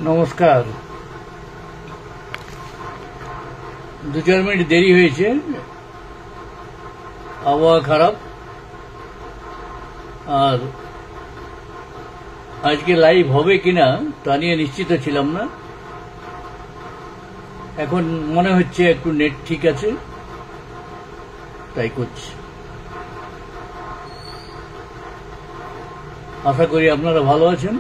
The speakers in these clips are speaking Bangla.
নমস্কার। 2-4 মিনিট দেরি হয়েছে, আবহাওয়া খারাপ, আর আজকে লাইভ হবে কিনা তা নিয়ে নিশ্চিত ছিলাম না। এখন মনে হচ্ছে একটু নেট ঠিক আছে, তাই করছি। আশা করি আপনারা ভালো আছেন।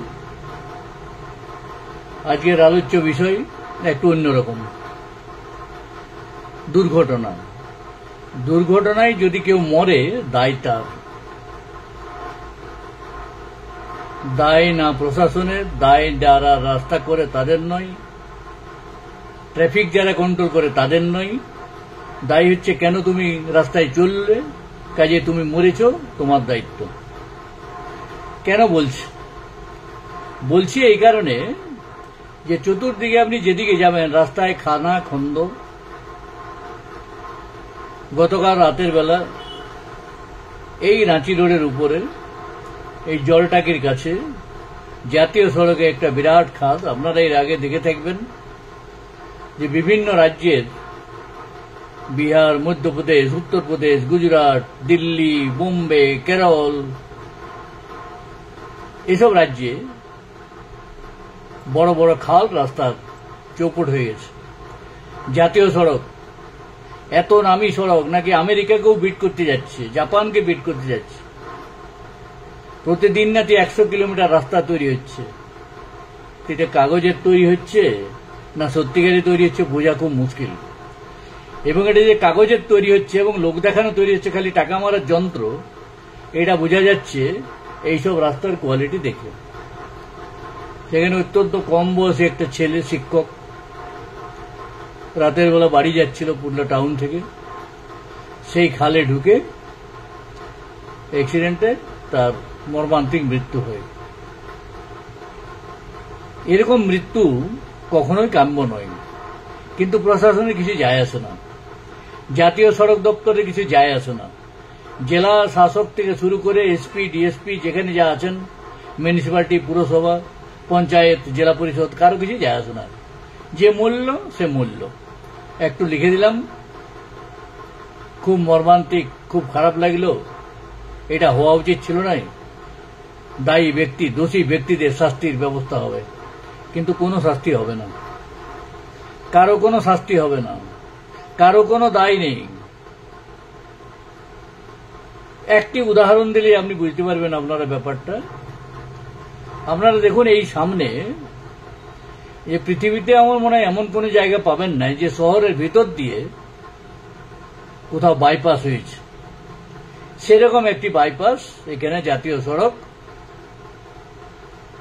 আজকের আলোচ্য বিষয় একটু অন্যরকম। দুর্ঘটনায় যদি কেউ মরে, দায় তার। দায় না প্রশাসনের, দায় যারা রাস্তা করে তাদের নয়, ট্রাফিক যারা কন্ট্রোল করে তাদের নয়। দায় হচ্ছে কেন তুমি রাস্তায় চললে, কাজে তুমি মরেছ, তোমার দায়িত্ব। কেন বলছি এই কারণে যে চতুর্দিকে আপনি যেদিকে যাবেন রাস্তায় খানা খন্দ। গতকাল রাতের বেলা এই রাঁচি রোডের উপরে, এই জলটাকির কাছে জাতীয় সড়কে একটা বিরাট খাদ। আপনারা এর আগে দেখে থাকবেন যে বিভিন্ন রাজ্যের, বিহার, মধ্যপ্রদেশ, উত্তরপ্রদেশ, গুজরাট, দিল্লি, বোম্বে, কেরল, এসব রাজ্যে বড় বড় খাল রাস্তার চৌপট হয়ে গেছে। জাতীয় সড়ক, এত নামি সড়ক নাকি আমেরিকাকেও বিট করতে যাচ্ছে, জাপানকে বিট করতে যাচ্ছে। প্রতিদিন নাকি 100 কিলোমিটার রাস্তা তৈরি হচ্ছে। এটা কাগজের তৈরি হচ্ছে না সত্যিকারে তৈরি হচ্ছে বোঝা খুব মুশকিল। এবং এটা যে কাগজের তৈরি হচ্ছে এবং লোক দেখানো তৈরি হচ্ছে, খালি টাকা মারার যন্ত্র, এটা বোঝা যাচ্ছে এইসব রাস্তার কোয়ালিটি দেখে। সেখানে অত্যন্ত কম বয়সী একটা ছেলে, শিক্ষক, রাতের বেলা বাড়ি যাচ্ছিল পুরুলিয়া টাউন থেকে, সেই খালে ঢুকে অ্যাক্সিডেন্টে তার মর্মান্তিক মৃত্যু হয়। এরকম মৃত্যু কখনোই কাম্য নয়, কিন্তু প্রশাসনের কিছু যায় আসে না, জাতীয় সড়ক দপ্তরে কিছু যায় আসে না, জেলা শাসক থেকে শুরু করে এসপি, ডিএসপি, যেখানে যা আছেন, মিউনিসিপ্যালিটি, পুরসভা, পঞ্চায়েত, জেলা পরিষদ, কারো কিছু যায় আসে না। যে মূল্য সে মূল্য। একটু লিখে দিলাম, খুব মর্মান্তিক, খুব খারাপ লাগলো। এটা হওয়া উচিত ছিল না। দায়ী ব্যক্তি, দোষী ব্যক্তিদের শাস্তির ব্যবস্থা হবে, কিন্তু কোনো শাস্তি হবে না, কারো কোনো শাস্তি হবে না, কারো কোনো দায় নেই। একটি উদাহরণ দিলে আপনি বুঝতে পারবেন আপনারা ব্যাপারটা। আপনারা দেখুন, এই সামনে যে পৃথিবীতে আমার মনে হয় এমন কোন জায়গা পাবেন না যে শহরের ভিতর দিয়ে কোথাও বাইপাস হয়েছে। সেরকম একটি বাইপাস এখানে জাতীয় সড়ক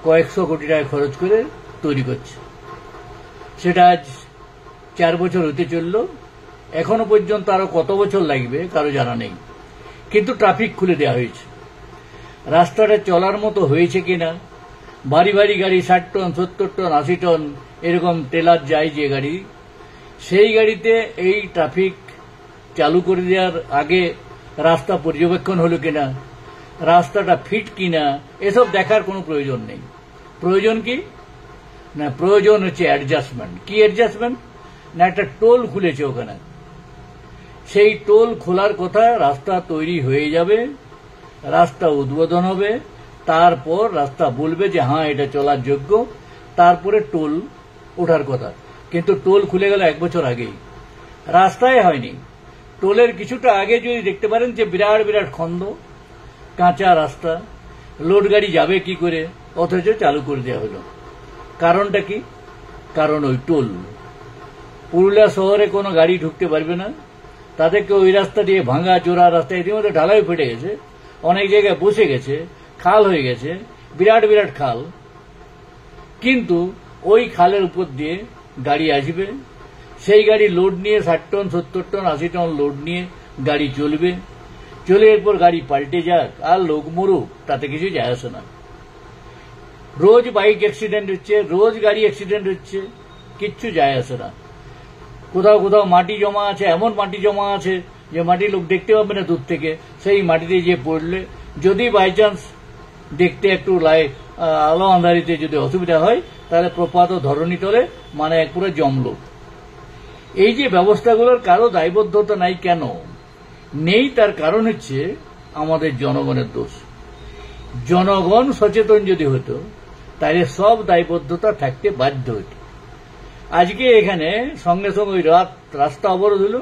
কয়েকশো কোটি টাকা খরচ করে তৈরি করছে। সেটা আজ 4 বছর হতে চলল। এখনো পর্যন্ত আরো কত বছর লাগবে কারো জানা নেই, কিন্তু ট্রাফিক খুলে দেওয়া হয়েছে। রাস্তাটা চলার মতো হয়েছে কিনা, ভারী ভারী গাড়ি 60 টন, 70 টন, 80 টন এরকম ট্রেলার যায় যে গাড়ি, সেই গাড়িতে এই ট্রাফিক চালু করে দেওয়ার আগে রাস্তা পর্যবেক্ষণ হলো কিনা, রাস্তাটা ফিট কিনা, এসব দেখার কোনো প্রয়োজন নেই। প্রয়োজন কি না, প্রয়োজন হচ্ছে অ্যাডজাস্টমেন্ট। কি অ্যাডজাস্টমেন্ট না, একটা টোল খুলেছে ওখানে, সেই টোল খোলার কথা, রাস্তা তৈরি হয়ে যাবে, রাস্তা উদ্বোধন হবে, তারপর রাস্তা বলবে যে হ্যাঁ এটা চলার যোগ্য, তারপরে টোল ওঠার কথা। কিন্তু টোল খুলে গেল 1 বছর আগেই, রাস্তায় হয়নি। টোলের কিছুটা আগে যদি দেখতে পারেন যে বিরাট বিরাট খন্দ, কাঁচা রাস্তা, লোড গাড়ি যাবে কি করে, অথচ চালু করে দেওয়া হলো। কারণটা কি? কারণ ওই টোল। পুরুলিয়া শহরে কোনো গাড়ি ঢুকতে পারবে না, তাদেরকে ওই রাস্তা দিয়ে, ভাঙা চোরা রাস্তা, ইতিমধ্যে ঢালাই ফেটে গেছে, অনেক জায়গায় বসে গেছে, খাল হয়ে গেছে, বিরাট বিরাট খাল। কিন্তু ওই খালের উপর দিয়ে গাড়ি আসবে, সেই গাড়ি লোড নিয়ে 60 টন, 70 টন, 80 টন লোড নিয়ে গাড়ি চলবে, চলে এরপর গাড়ি পাল্টে যাক আর লোক মরুক, তাতে কিছু যায় আসে না। রোজ বাইক অ্যাক্সিডেন্ট হচ্ছে, রোজ গাড়ি অ্যাক্সিডেন্ট হচ্ছে, কিচ্ছু যায় আসে না। কোথাও কোথাও মাটি জমা আছে, এমন মাটি জমা আছে যে মাটি লোক দেখতে পাবে না দূর থেকে, সেই মাটিতে যে পড়লে যদি বাই চান্স দেখতে একটু আলো আন্ধারিতে যদি অসুবিধা হয়, তাহলে প্রপাত ধরণী তলে মানে এক পুরো জমলো। এই যে ব্যবস্থাগুলোর কারো দায়বদ্ধতা নাই কেন নেই, তার কারণ হচ্ছে আমাদের জনগণের দোষ। জনগণ সচেতন যদি হতো তাহলে সব দায়বদ্ধতা থাকতে বাধ্য হতো। আজকে এখানে সঙ্গে সঙ্গে ওই রাস্তা অবরোধ হলো,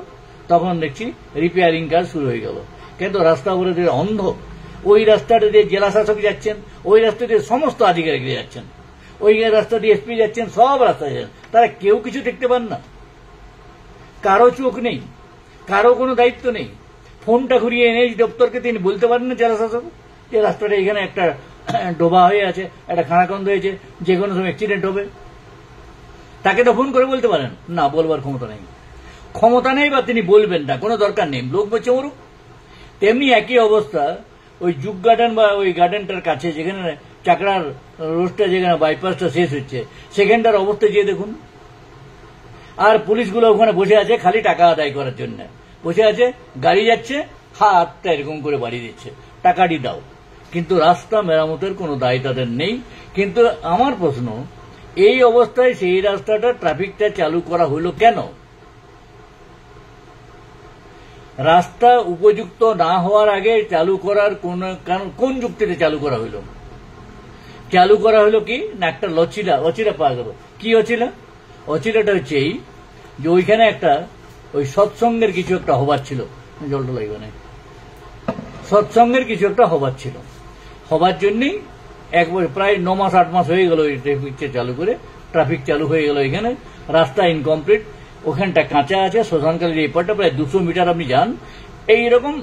তখন দেখছি রিপেয়ারিং কাজ শুরু হয়ে গেল। কিন্তু রাস্তা অবরোধের অন্ধ, ওই রাস্তাটা দিয়ে জেলা শাসক যাচ্ছেন, ওই রাস্তা দিয়ে সমস্ত আধিকারিকরা যাচ্ছেন, ওই রাস্তা দিয়ে এসপি যাচ্ছেন, সব রাস্তা যাচ্ছেন, তারা কেউ কিছু দেখতে পান না। কারো চোখ নেই, কারো কোনো দায়িত্ব নেই। ফোনটা ঘুরিয়ে এনে দপ্তরকে তিনি বলতে পারেন না জেলা শাসক যে রাস্তাটা এখানে একটা ডোবা হয়ে আছে, একটা খানাখন্দ হয়েছে, যে কোনো সময় অ্যাক্সিডেন্ট হবে। তাকে তো ফোন করে বলতে পারেন না, বলবার ক্ষমতা নেই। ক্ষমতা নেই বা তিনি বলবেন না, কোনো দরকার নেই, লোক বলছে মরুক। তেমনি একই অবস্থা ওই যুগ গার্ডেন বা ওই গার্ডেনটার কাছে যেখানে চাকরার রোডটা, যেখানে বাইপাসটা শেষ হচ্ছে, সেখানটার অবস্থা গিয়ে দেখুন। আর পুলিশগুলো ওখানে বসে আছে খালি টাকা আদায় করার জন্য বসে আছে। গাড়ি যাচ্ছে, হাতটা এরকম করে বাড়িয়ে দিচ্ছে, টাকাটি দাও। কিন্তু রাস্তা মেরামতের কোনো দায় তাদের নেই। কিন্তু আমার প্রশ্ন, এই অবস্থায় সেই রাস্তাটা ট্রাফিকটা চালু করা হলো কেন? রাস্তা উপযুক্ত না হওয়ার আগে চালু করার কোন যুক্তিতে চালু করা হলো? চালু করা হলো কি না, একটা অচিলা পাওয়া গেল। কি অচিলাটা হচ্ছে এই যে ওইখানে একটা ওই সৎসঙ্গের কিছু একটা হবার ছিল, জলটা লাগবে না, সৎসঙ্গের কিছু একটা হবার ছিল। হবার জন্যই প্রায় 9 মাস 8 মাস হয়ে গেল এই ট্রাফিক চালু হয়ে গেল। এখানে রাস্তা ইনকমপ্লিট, ওখানটা কাঁচা আছে। শ্মশানকালীর এই পারটা প্রায় 200 মিটার আপনি যান, এরকম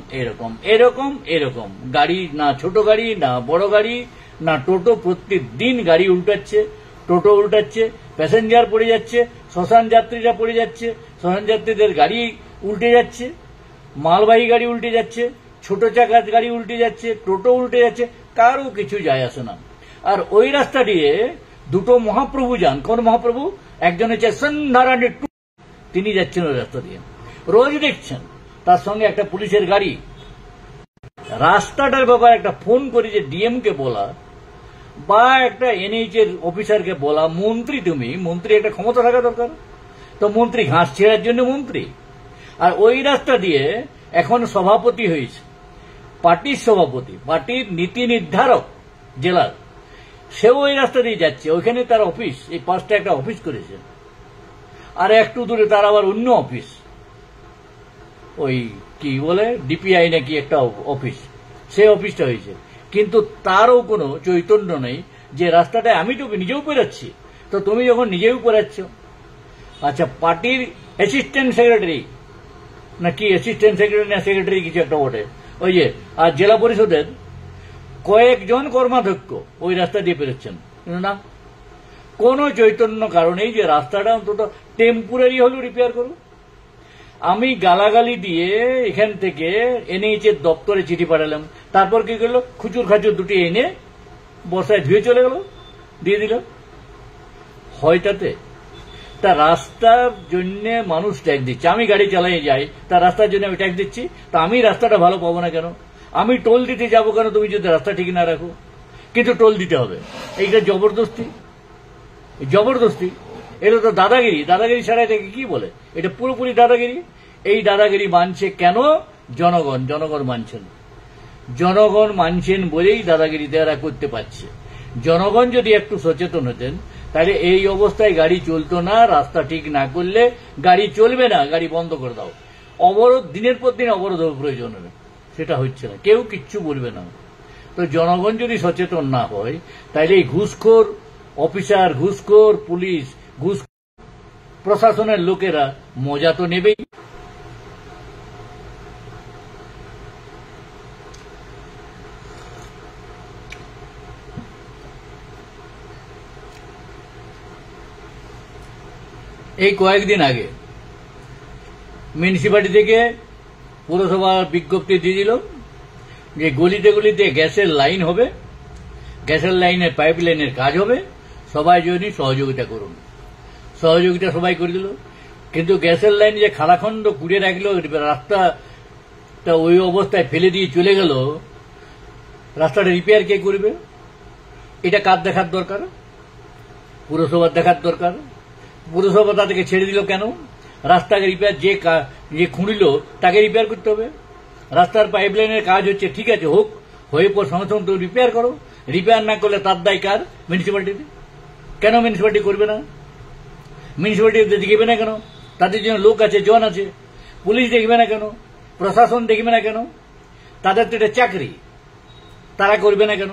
গাড়ি, না ছোট গাড়ি না বড় গাড়ি না টোটো, প্রত্যেক দিন গাড়ি উল্টাচ্ছে, টোটো উল্টাচ্ছে, প্যাসেঞ্জার পড়ে যাচ্ছে, শ্মশান যাত্রীরা পড়ে যাচ্ছে, শ্মশান যাত্রীদের গাড়ি উল্টে যাচ্ছে, মালবাহী গাড়ি উল্টে যাচ্ছে, ছোট চাকার গাড়ি উল্টে যাচ্ছে, টোটো উল্টে যাচ্ছে, কারো কিছু যায় আসে না। আর ওই রাস্তা দিয়ে দুটো মহাপ্রভু যান। কোন মহাপ্রভু? একজন হচ্ছে সন্ধারানী, তিনি যাচ্ছেন ওই রাস্তা দিয়ে, রোজ দেখছেন। তার সঙ্গে একটা পুলিশের গাড়ি। রাস্তাটার ব্যাপারে একটা ফোন করে যে ডিএম কে বলা বা একটা এনএইচ এর অফিসারকে বলা, মন্ত্রী একটা ক্ষমতা থাকা দরকার। তো মন্ত্রী ঘাস ছেড়ার জন্য মন্ত্রী। আর ওই রাস্তা দিয়ে এখন সভাপতি হয়েছে, পার্টির সভাপতি, পার্টির নীতি নির্ধারক জেলার, সেও ওই রাস্তা দিয়ে যাচ্ছে। ওইখানে তার অফিস, এই পাঁচটা একটা অফিস করেছে। আর একটু দূরে তার আবার অন্য অফিস, ওই কি বলে ডিপিআই নাকি একটা অফিস, সেই অফিসটা হয়েছে। কিন্তু তারও কোনো চৈতন্য নেই যে রাস্তাটা আমি তো নিজেও পেরাচ্ছি, তো তুমি যখন নিজেও পেরাচ্ছ, আচ্ছা পার্টির অ্যাসিস্ট্যান্ট সেক্রেটারি নাকি অ্যাসিস্ট্যান্ট সেক্রেটারি না সেক্রেটারি কিছু একটা বটে, ওই যে, আর জেলা পরিষদের কয়েকজন কর্মাধ্যক্ষ ওই রাস্তা দিয়ে পেরোচ্ছেন না। কোনো চৈতন্য কারণেই যে রাস্তাটা অন্তত টেম্পোরারি হলেও রিপেয়ার করুন। আমি গালাগালি দিয়ে এখান থেকে এনএইচ এর দপ্তরে চিঠি পাঠালাম, তারপর কি করলো, খুচুর খাচুর দুটি এনে বর্ষায় ধুয়ে চলে গেল, দিয়ে দিল। হয়টাতে তা রাস্তার জন্য মানুষ ট্যাক্স দিচ্ছে। আমি গাড়ি চালাই যাই, তার রাস্তার জন্য আমি ট্যাক্স দিচ্ছি, তা আমি রাস্তাটা ভালো পাবো না কেন? আমি টোল দিতে যাবো কেন তুমি যদি রাস্তা ঠিক না রাখো? কিন্তু টোল দিতে হবে, এইটা জবরদস্তি। এটা তো দাদাগিরি ছাড়া এটাকে কি বলে? এটা পুরোপুরি দাদাগিরি। এই দাদাগিরি মানছে কেন? জনগণ মানছেন বলেই দাদাগিরি তারা করতে পারছে। জনগণ যদি একটু সচেতন হতেন তাহলে এই অবস্থায় গাড়ি চলতো না। রাস্তা ঠিক না করলে গাড়ি চলবে না, গাড়ি বন্ধ করে দাও। অবরোধ, দিনের পর দিন অবরোধ প্রয়োজন হবে, সেটা হচ্ছে না, কেউ কিচ্ছু বলবে না। তো জনগণ যদি সচেতন না হয় তাহলে এই ঘুষখোর অফিসার, ঘুষখোর পুলিশ, ঘুষ প্রশাসনের লোকেরা মজা তো নেবেই। এই কয়েকদিন আগে মিউনিসিপালিটি থেকে পুরসভা বিজ্ঞপ্তি দিয়ে দিল যে গলিতে গলিতে গ্যাসের লাইন হবে, গ্যাসের লাইনের পাইপ লাইনের কাজ হবে, সবাই যদি সহযোগিতা করুন। সহযোগিতা সবাই করে দিল, কিন্তু গ্যাসের লাইন যে খালাখন্ড কুড়ে রাখলো, রাস্তাটা ওই অবস্থায় ফেলে দিয়ে চলে গেল, রাস্তাটা রিপেয়ার কে করবে? এটা কার দেখার দরকার? পুরসভার দেখার দরকার। পুরসভা তাদেরকে ছেড়ে দিল কেন? রাস্তাকে রিপেয়ার যে খুঁড়িল তাকে রিপেয়ার করতে হবে। রাস্তার পাইপলাইনের কাজ হচ্ছে, ঠিক আছে, হোক, হয়ে পর সঙ্গে সঙ্গে তো রিপেয়ার করো। রিপেয়ার না করলে তার দায় কার? মিউনিসিপ্যালিটিতে। কেন মিউনিসিপ্যালিটি করবে না? মিউনিসিপ্যালিটি দেখবে না কেন? তাদের জন্য লোক আছে, জন আছে। পুলিশ দেখবে না কেন? প্রশাসন দেখবে না কেন? তাদের তো এটা চাকরি, তারা করবে না কেন?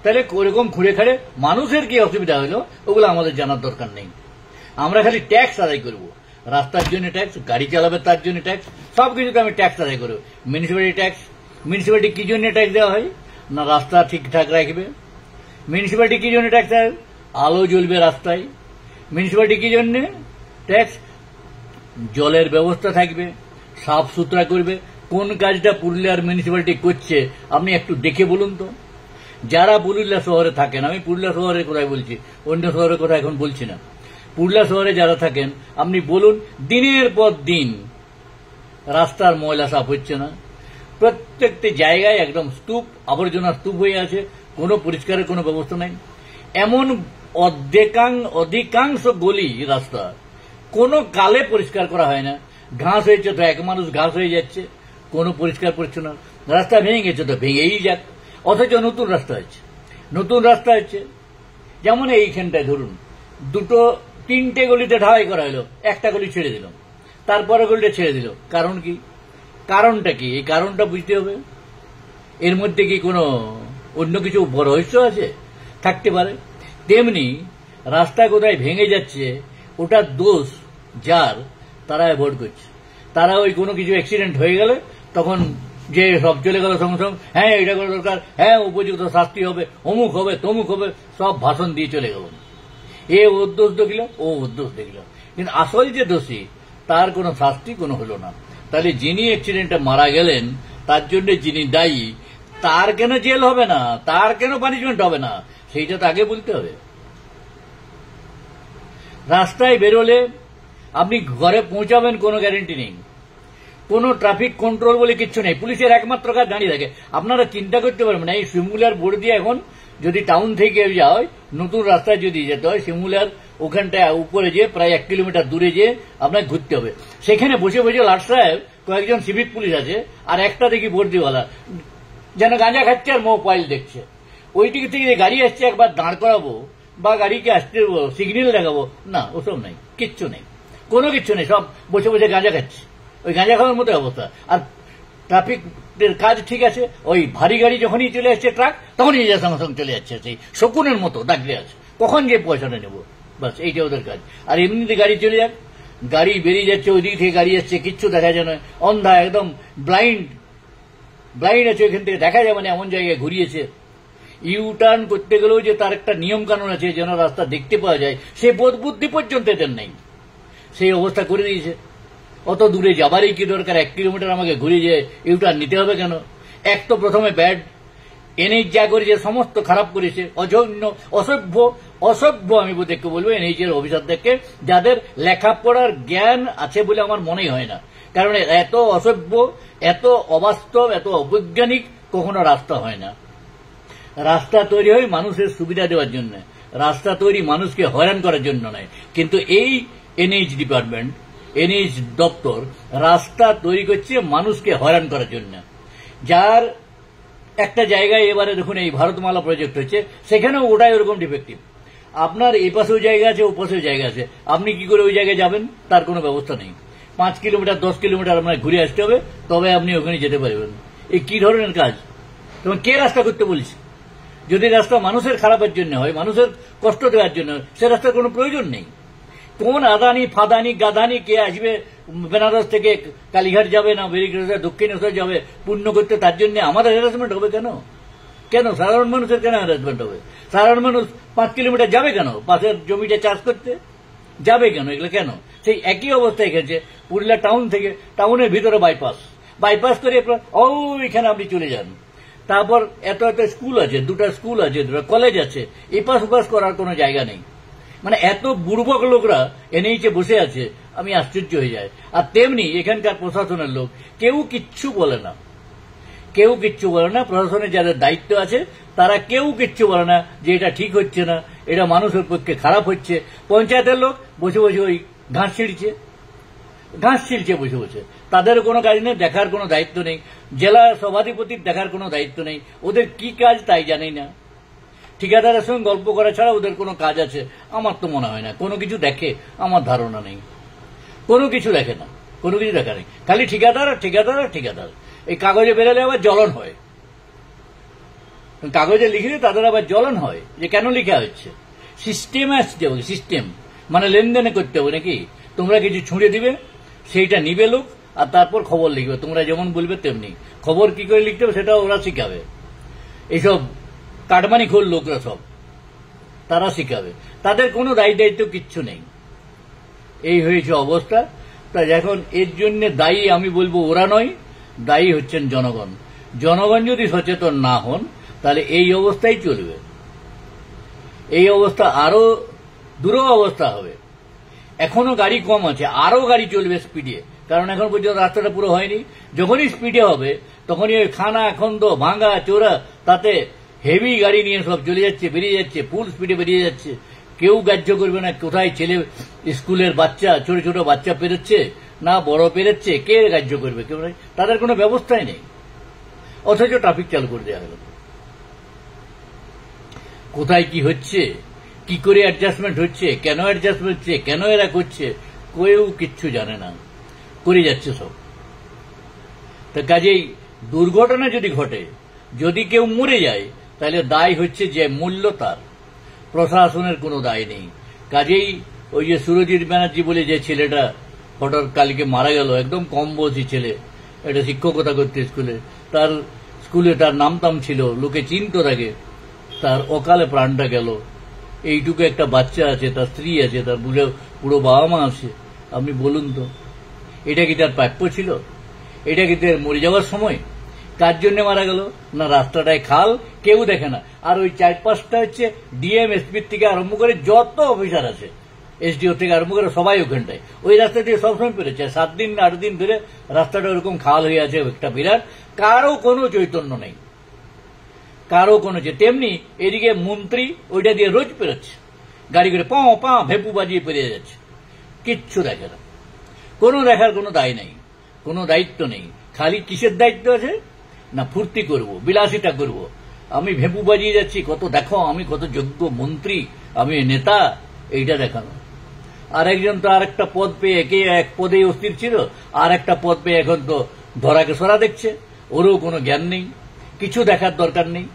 তাহলে ওরকম খুঁড়ে খাড়ে মানুষের কি অসুবিধা হলো ওগুলো আমাদের জানার দরকার নেই। আমরা খালি ট্যাক্স আদায় করবো, রাস্তার জন্য ট্যাক্স, গাড়ি চালাবে তার জন্য ট্যাক্স, সবকিছুতে আমি ট্যাক্স আদায় করবো। মিউনিসিপ্যালিটি ট্যাক্স, মিউনিসিপ্যালিটি কি জন্য ট্যাক্স দেওয়া হয়? না রাস্তা ঠিকঠাক রাখবে। মিউনিসিপ্যালিটি কি জন্য ট্যাক্স দেয়? আলো জ্বলবে রাস্তায়। মিউনিসিপ্যালিটি কি জন্য ট্যাক্স? জলের ব্যবস্থা থাকবে, সাফ সুতরা করবে। কোন কাজটা পুরুলিয়ার মিউনিসিপ্যালিটি করছে আপনি একটু দেখে বলুন তো। যারা পুরুলিয়া শহরে থাকেন, আমি পুরুলিয়া শহরের কথাই বলছি, অন্য শহরের কথা এখন বলছি না, পুরুলিয়া শহরে যারা থাকেন আপনি বলুন, দিনের পর দিন রাস্তার ময়লা সাফ হচ্ছে না। প্রত্যেকটি জায়গায় একদম স্তূপ, আবর্জনা স্তূপ হয়ে আছে, কোনো পরিষ্কারের কোনো ব্যবস্থা নাই। এমন অধিকাংশ গলি রাস্তা কোনো কালে পরিষ্কার করা হয় না। ঘাস হয়েছে তো এক মানুষ ঘাস হয়ে যাচ্ছে, কোনো পরিষ্কার পরিচ্ছন্ন। রাস্তা ভেঙে গেছে তো ভেঙেই যাক, অথচ নতুন রাস্তা হচ্ছে, নতুন রাস্তা হচ্ছে। যেমন এইখানটায় ধরুন তিনটে গলিতে ঢালাই করা হলো, একটা গলি ছেড়ে দিল, তারপরে গলিটা ছেড়ে দিল। কারণ কি? কারণটা কি? এই কারণটা বুঝতে হবে। এর মধ্যে কি কোনো অন্য কিছু বড় রহস্য আছে? থাকতে পারে। তেমনি রাস্তা কোথায় ভেঙে যাচ্ছে ওটার দোষ যার, তারা অ্যাভয়েড করছে। তারা ওই কোনো কিছু অ্যাক্সিডেন্ট হয়ে গেলে তখন যে সব চলে গেল সঙ্গে সঙ্গে, হ্যাঁ এটা করা দরকার, হ্যাঁ উপযুক্ত শাস্তি হবে, অমুক হবে তমুক হবে, সব ভাষণ দিয়ে চলে গেল। এ ওর দোষ দেখল, ও ওর দোষ দেখল, কিন্তু আসল যে দোষী তার কোনো শাস্তি কোনো হলো না। তাহলে যিনি অ্যাক্সিডেন্টে মারা গেলেন তার জন্য যিনি দায়ী, তার কেন জেল হবে না, তার কেন পানিশমেন্ট হবে না, সেইটা তো আগে বলতে হবে। রাস্তায় বেরোলে আপনি ঘরে পৌঁছাবেন কোনো গ্যারেন্টি নেই, কোনো ট্রাফিক কন্ট্রোল বলে কিচ্ছু নেই। পুলিশের একমাত্র কাজ দাঁড়িয়ে থাকে। আপনারা চিন্তা করতে পারবেন না, এই শিমুলার বোর্ড দিয়ে এখন যদি টাউন থেকে যায়, নতুন রাস্তায় যদি যেতে হয়, শিমুলার ওখানটায় উপরে যে প্রায় 1 কিলোমিটার দূরে যে আপনাকে ঘুরতে হবে। সেখানে বসে বসে লাট সাহেব, কয়েকজন সিভিক পুলিশ আছে, আর একটা দেখি বর্দিওয়ালা যেন গাঁজা খাচ্ছে আর মোবাইল দেখছে। ওই দিক থেকে যে গাড়ি আসছে একবার দাঁড় করাবো বা গাড়িকে আসতে সিগন্যাল দেখাবো, না ওসব নাই, কিচ্ছু নেই, কোনো কিচ্ছু নেই। সব বসে বসে গাঁজা খাচ্ছে, ওই গাঁজা খাওয়ার মতো অবস্থা। আর ট্রাফিকের কাজ ঠিক আছে, ওই ভারী গাড়ি যখনই চলে আসছে ট্রাক, তখনই নিজের সঙ্গে সঙ্গে চলে যাচ্ছে, সেই শকুনের মতো দাঁড়িয়ে আছে, কখন যে পয়সাটা নেবো, বাস এইটা ওদের কাজ। আর এমনিতে গাড়ি চলে যাক, গাড়ি বেরিয়ে যাচ্ছে, ওই দিক থেকে গাড়ি আসছে, কিচ্ছু দেখা যায় না, অন্ধা একদম ব্লাইন্ড আছে, ওইখান থেকে দেখা যাবে না এমন জায়গায় ঘুরিয়েছে। ইউ টার্ন করতে গেলেও যে তার একটা নিয়ম কানুন আছে যেন রাস্তা দেখতে পাওয়া যায়, সে বোধ বুদ্ধি পর্যন্ত এদের নেই, সেই অবস্থা করে দিয়েছে। অত দূরে যাবারই কি দরকার? 1 কিলোমিটার আমাকে ঘুরে যে ইউ টার্ন নিতে হবে কেন? এক তো প্রথমে ব্যাড এনএইচ যা করেছে সমস্ত খারাপ করেছে, অজন্য অসভ্য আমি দেখে বলবো এনএইচের অফিসারদেরকে, যাদের লেখাপড়ার জ্ঞান আছে বলে আমার মনেই হয় না। কারণ এত অসভ্য, এত অবাস্তব, এত অবৈজ্ঞানিক কখনো রাস্তা হয় না। রাস্তা তৈরি হয় মানুষের সুবিধা দেওয়ার জন্য, রাস্তা তৈরি মানুষকে হয়রান করার জন্য নয়। কিন্তু এই এনএইচ ডিপার্টমেন্ট, এনএইচ দপ্তর রাস্তা তৈরি করছে মানুষকে হয়রান করার জন্য। যার একটা জায়গায় এবারে দেখুন এই ভারতমালা প্রজেক্ট হচ্ছে, সেখানেও ওটাই ওরকম ডিফেক্টিভ। আপনার এই পাশেও জায়গা আছে, ও পাশেও জায়গা আছে, আপনি কি করে ওই জায়গায় যাবেন তার কোনো ব্যবস্থা নেই। 5 কিলোমিটার 10 কিলোমিটার আপনার ঘুরে আসতে হবে, তবে আপনি ওখানে যেতে পারবেন। এই কি ধরনের কাজ? তখন কে রাস্তা করতে বলছে? যদি রাস্তা মানুষের খারাপের জন্য হয়, মানুষের কষ্ট দেওয়ার জন্য, সে রাস্তার কোনো প্রয়োজন নেই। কোন আদানি ফাদানি গাদানি কে আসবে বেনারস থেকে কালীঘাট যাবে না বেরিগ্রাসে দক্ষিণেশ্বর যাবে পুণ্য করতে, তার জন্য আমাদের হ্যারাসমেন্ট হবে কেন? কেন সাধারণ মানুষের কেন হ্যারাসমেন্ট হবে? সাধারণ মানুষ 5 কিলোমিটার যাবে কেন পাশের জমিটা চাষ করতে? যাবে কেন? এগুলো কেন? সেই একই অবস্থায় গেছে পুরুলিয়া টাউন থেকে, টাউনের ভিতরে বাইপাস করে এখানে আপনি চলে যান। তারপর এত স্কুল আছে, 2টা স্কুল আছে, 2টা কলেজ আছে, এপাশ ওপাশ করার কোনো জায়গা নেই। মানে এত বুর্বক লোকরা এনএইচে বসে আছে, আমি আশ্চর্য হয়ে যায়। আর তেমনি এখানকার প্রশাসনের লোক কেউ কিচ্ছু বলে না, কেউ কিচ্ছু বলে না। প্রশাসনের যাদের দায়িত্ব আছে তারা কেউ কিচ্ছু বলে না যে এটা ঠিক হচ্ছে না, এটা মানুষের পক্ষে খারাপ হচ্ছে। পঞ্চায়েতের লোক বসে বসে ওই ঘাস ছিঁড়ছে বসে বসে, তাদের কোনো কাজ নেই, দেখার কোনো দায়িত্ব নেই। জেলা সভাধিপতির দেখার কোনো দায়িত্ব নেই, ওদের কি কাজ তাই জানি না। ঠিকাদারের সঙ্গে গল্প করা ছাড়া ওদের কোনো কাজ আছে আমার তো মনে হয় না। কোনো কিছু দেখে আমার ধারণা নেই, কোনো কিছু দেখে না, কোনো কিছু দেখা নেই, খালি ঠিকাদার আর ঠিকাদার আর ঠিকাদার। এই কাগজে বেরোলে আবার জ্বলন হয়, কাগজে লিখলে তাদের আবার জ্বলন হয় যে কেন লেখা হচ্ছে। সিস্টেম আসতে হবে, সিস্টেম মানে লেনদেনে করতে হবে নাকি? তোমরা কিছু ছুঁড়ে দিবে, সেইটা নিবে লোক, আর তারপর খবর লিখবে। তোমরা যেমন বলবে তেমনি খবর কি করে লিখতে হবে সেটা ওরা শিখাবে। এইসব কাটমানি খোল লোকরা সব তারা শিখাবে, তাদের কোনো দায়িত্ব কিচ্ছু নেই। এই হয়েছে অবস্থা। তা এখন এর জন্য দায়ী আমি বলবো ওরা নয়, দায়ী হচ্ছেন জনগণ। জনগণ যদি সচেতন না হন তাহলে এই অবস্থাই চলবে, এই অবস্থা আরো দুরূহ অবস্থা হবে। এখনো গাড়ি কম আছে, আরো গাড়ি চলবে স্পিডে, কারণ এখন পর্যন্ত রাস্তাটা পুরো হয়নি। যখনই স্পিডে হবে তখনই ওই খানা খন্দ ভাঙা চোরা তাতে হেভি গাড়ি নিয়ে সব চলে যাচ্ছে, বেরিয়ে যাচ্ছে, ফুল স্পিডে বেরিয়ে যাচ্ছে। কেউ গ্রাহ্য করবে না কোথায় ছেলে স্কুলের বাচ্চা, ছোট ছোট বাচ্চা পেরোচ্ছে না বড় পেরোচ্ছে, কে গ্রাহ্য করবে? কেউ নাই, তাদের কোনো ব্যবস্থাই নেই। অথচ ট্রাফিক চালু করে দেওয়া হলো। কোথায় কি হচ্ছে, কি করে অ্যাডজাস্টমেন্ট হচ্ছে, কেন অ্যাডজাস্টমেন্ট হচ্ছে, কেন এরা করছে, কেউ কিচ্ছু জানে না, করে যাচ্ছে সব। তা কাজেই দুর্ঘটনা যদি ঘটে, যদি কেউ মরে যায়, তাহলে দায় হচ্ছে যে মূল্য তার, প্রশাসনের কোনো দায় নেই। কাজেই ওই যে সুরজিৎ ব্যানার্জি বলে যে ছেলেটা হঠাৎ কালকে মারা গেল, একদম কম বয়সী ছেলে, এটা শিক্ষকতা করতে স্কুলে তার নামতাম ছিল, লোকে চিনত তাকে, তার অকালে প্রাণটা গেল। এইটুকু একটা বাচ্চা আছে, তার স্ত্রী আছে, তার পুরো বাবা মা আছে। আপনি বলুন তো, এটা কি তার প্রাপ্য ছিল? এটা কি তার মরে যাওয়ার সময়? কার জন্য মারা গেল? না রাস্তাটায় খাল, কেউ দেখে না। আর ওই 4-5টা হচ্ছে ডিএম এসপির থেকে আরম্ভ করে যত অফিসার আছে, এসডিও থেকে আরম্ভ করে সবাই ওখানটায় ওই রাস্তা দিয়ে সবসময় পেরেছে। 7 দিন 8 দিন ধরে রাস্তাটা ওরকম খাল হয়ে আছে একটা বিরাট, কারো কোনো চৈতন্য নেই, কারো কোনো। তেমনি এদিকে মন্ত্রী ওইটা দিয়ে রোজ পেরোচ্ছে, গাড়ি করে পা ভেপু বাজিয়ে পেরিয়ে যাচ্ছে, কিচ্ছু দেখে না। কোনো দেখার কোনো দায় নেই, কোনো দায়িত্ব নেই। খালি কিসের দায়িত্ব আছে? না ফুর্তি করব, বিলাসিতা করব, আমি ভেপু বাজিয়ে যাচ্ছি, কত দেখো আমি কত যোগ্য মন্ত্রী, আমি নেতা, এইটা দেখানো। আর একজন তো আর একটা পদ পেয়ে, কে এক পদে অস্থির ছিল, আর একটা পদ পেয়ে এখন তো ধরাকে সরা দেখছে, ওরও কোনো জ্ঞান নেই, কিছু দেখার দরকার নেই।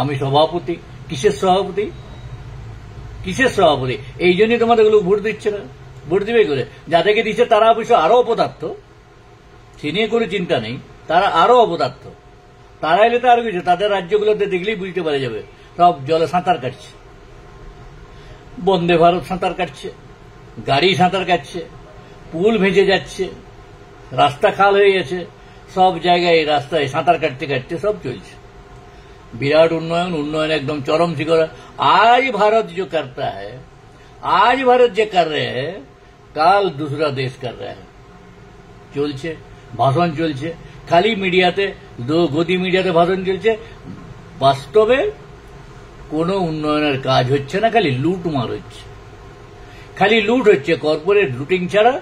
আমি সভাপতি, কিসের সভাপতি, কিসের সভাপতি? এই জন্যই তোমাদের লোক ভোট দিচ্ছে না। ভোট দিবে করে যাদেরকে দিচ্ছে তারা অবশ্য আরো অপদার্থ, সে নিয়ে কোনো চিন্তা নেই, তারা আরো অপদার্থ। তারা এলে তো আরো কিছু, তাদের রাজ্যগুলোতে দেখলেই বুঝতে পারা যাবে, সব জলে সাঁতার কাটছে, বন্দে ভারত সাঁতার কাটছে, গাড়ি সাঁতার কাটছে, পুল ভেসে যাচ্ছে, রাস্তা খাল হয়ে গেছে, সব জায়গায় রাস্তায় সাঁতার কাটতে কাটতে সব চলছে। বিরাট উন্নয়ন, উন্নয়ন একদম চরম শিখর। आज भारत जो करता है, आज भारत जो कर रहे हैं, কাল दूसरा देश कर रहा है। চলছে ভাষণ, চলছে খালি মিডিয়াতে, গদি মিডিয়াতে ভাষণ চলছে, বাস্তবে কোনো উন্নয়নের কাজ হচ্ছে না, খালি লুটমার হচ্ছে, খালি লুট হচ্ছে, কর্পোরেট লুটিং ছাড়া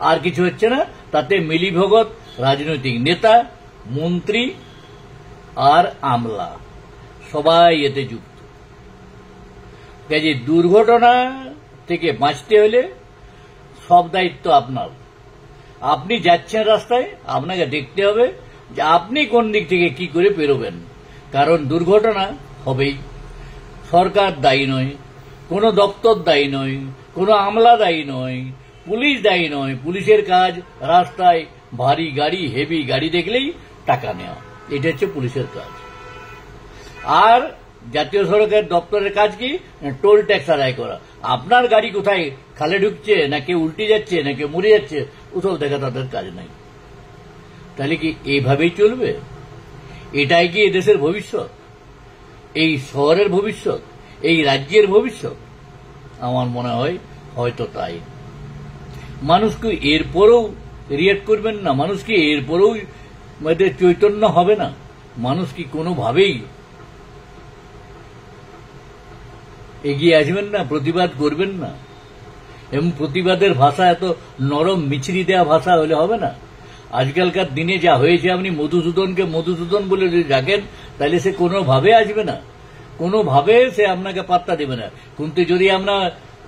আর কিছু হচ্ছে না। তাতে মিলিভগত রাজনৈতিক নেতা, মন্ত্রী আর আমলা সবাই এতে যুক্ত। কাজে দুর্ঘটনা থেকে বাঁচতে হলে সব দায়িত্ব আপনার। আপনি যাচ্ছেন রাস্তায়, আপনাকে দেখতে হবে যে আপনি কোন দিক থেকে কি করে পেরোবেন, কারণ দুর্ঘটনা হবেই। সরকার দায়ী নয়, কোনো দপ্তর দায়ী নয়, কোনো আমলা দায়ী নয়, পুলিশ দায়ী নয়। পুলিশের কাজ রাস্তায় ভারী গাড়ি, হেভি গাড়ি দেখলেই টাকা নেওয়া, এটা হচ্ছে পুলিশের কাজ। আর জাতীয় সড়কের দপ্তরের কাজ কি? টোল ট্যাক্স আদায় করা। আপনার গাড়ি কোথায় খালে ঢুকছে, না কেউ উল্টে যাচ্ছে, না কেউ মরে যাচ্ছে, ওসব দেখা তাদের কাজ নাই। তাহলে কি এইভাবেই চলবে? এটাই কি এদেশের ভবিষ্যৎ, এই শহরের ভবিষ্যৎ, এই রাজ্যের ভবিষ্যৎ? আমার মনে হয় হয়তো তাই। মানুষ কি এরপরেও রিয়েক্ট করবেন না? মানুষ কি এরপরেও চৈতন্য হবে না? মানুষ কি কোনোভাবেই এগিয়ে আসবেন না, প্রতিবাদ করবেন না? এবং প্রতিবাদের ভাষা এত নরম মিছরি দেওয়া ভাষা হলে হবে না। আজকালকার দিনে যা হয়েছে, আপনি মধুসূদনকে মধুসূদন বলে যদি ডাকেন তাহলে সে কোনোভাবে আসবে না, কোনোভাবে সে আপনাকে পাত্তা দেবে না। কিন্তু যদি আমরা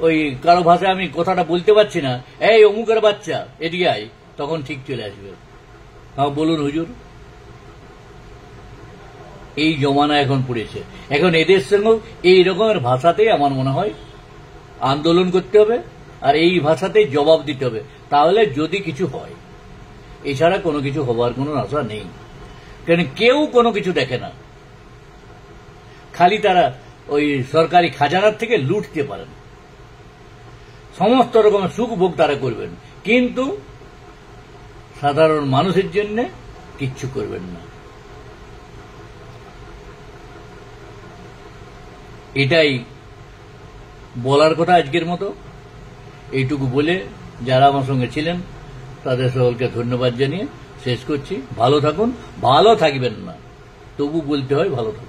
ওই কারো ভাষায় আমি কথাটা বলতে পারছি না, এই অমুকের বাচ্চা এদিকে আয়, তখন ঠিক চলে আসবে। হ্যাঁ বলুন হুজুর, এই জমানা এখন পড়েছে। এখন এদের সঙ্গে এই রকমের ভাষাতেই আমার মনে হয় আন্দোলন করতে হবে, আর এই ভাষাতেই জবাব দিতে হবে, তাহলে যদি কিছু হয়। এছাড়া কোনো কিছু হবার কোনো আশা নেই, কারণ কেউ কোনো কিছু দেখে না, খালি তারা ওই সরকারি খাজানার থেকে লুটতে পারেন, সমস্ত রকমের সুখ ভোগ তারা করবেন, কিন্তু সাধারণ মানুষের জন্য কিচ্ছু করবেন না। এটাই বলার কথা আজকের মতো। এইটুকু বলে যারা আমার সঙ্গে ছিলেন তাদের সকলকে ধন্যবাদ জানিয়ে শেষ করছি। ভালো থাকুন, ভালো থাকবেন না, তবু বলতে হয় ভালো থাকুন।